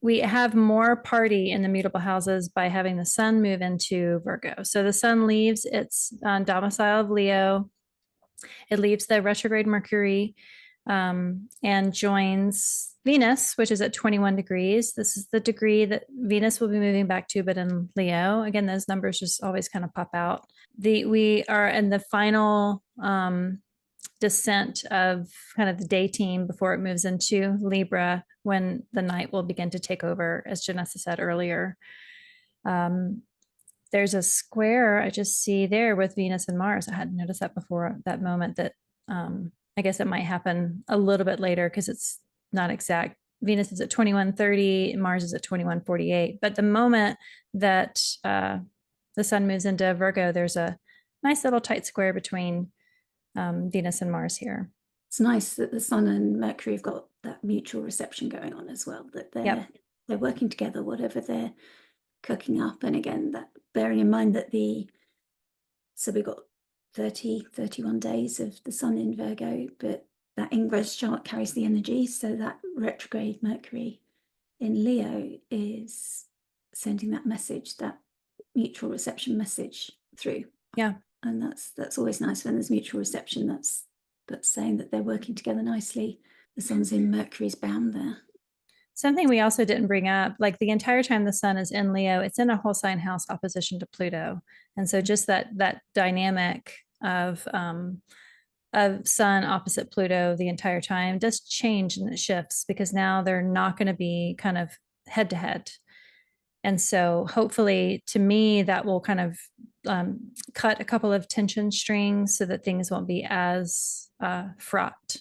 we have more party in the mutable houses by having the sun move into Virgo. So the sun leaves its domicile of Leo. It leaves the retrograde Mercury and joins Venus, which is at 21 degrees. This is the degree that Venus will be moving back to, but in Leo. Again, those numbers just always kind of pop out. We are in the final descent of kind of the day team before it moves into Libra, when the night will begin to take over, as Janessa said earlier. There's a square I just see there with Venus and Mars. I hadn't noticed that before that moment. That I guess it might happen a little bit later because it's not exact. Venus is at 21:30, Mars is at 21:48. But the moment that the sun moves into Virgo, there's a nice little tight square between Venus and Mars here. It's nice that the sun and Mercury have got that mutual reception going on as well, that they're working together, whatever they're cooking up. And again, that bearing in mind that so we've got 31 days of the sun in Virgo, but that ingress chart carries the energy. So that retrograde Mercury in Leo is sending that message, that mutual reception message through. Yeah. And that's always nice when there's mutual reception. That's saying that they're working together nicely. The sun's in Mercury's bound there. Something we also didn't bring up, like the entire time the sun is in Leo, it's in a whole sign house opposition to Pluto. And so just that dynamic of sun opposite Pluto the entire time does change, and it shifts because now they're not going to be kind of head to head. And so hopefully, to me, that will kind of cut a couple of tension strings so that things won't be as fraught.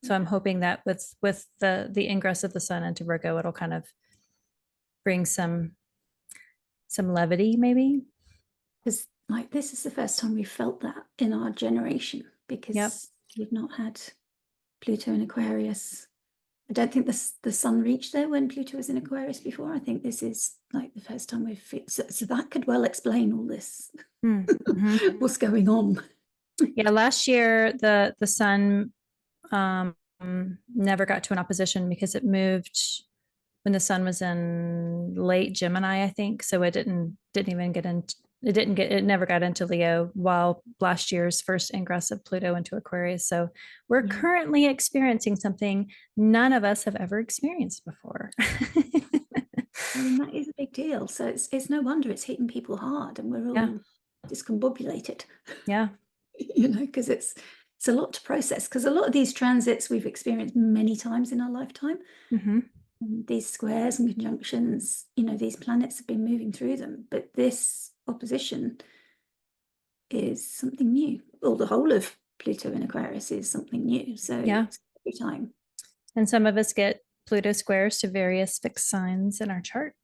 So I'm hoping that with the ingress of the sun into Virgo, it'll kind of bring some levity, maybe. Because like this is the first time we've felt that in our generation, because we've not had Pluto in Aquarius. I don't think the sun reached there when Pluto was in Aquarius before. I think this is like the first time we've so that could well explain all this. Mm-hmm. What's going on? Yeah, last year the sun never got to an opposition because it moved when the sun was in late Gemini, I think. So it didn't even get into it never got into Leo, while last year's first ingress of Pluto into Aquarius. So we're currently experiencing something none of us have ever experienced before. And that is a big deal. So it's no wonder it's hitting people hard, and we're all discombobulated. Yeah. Because it's a lot to process, because a lot of these transits we've experienced many times in our lifetime. Mm-hmm. These squares and conjunctions, these planets have been moving through them, but this opposition is something new. Well, the whole of Pluto in Aquarius is something new. So every time. And some of us get Pluto squares to various fixed signs in our chart.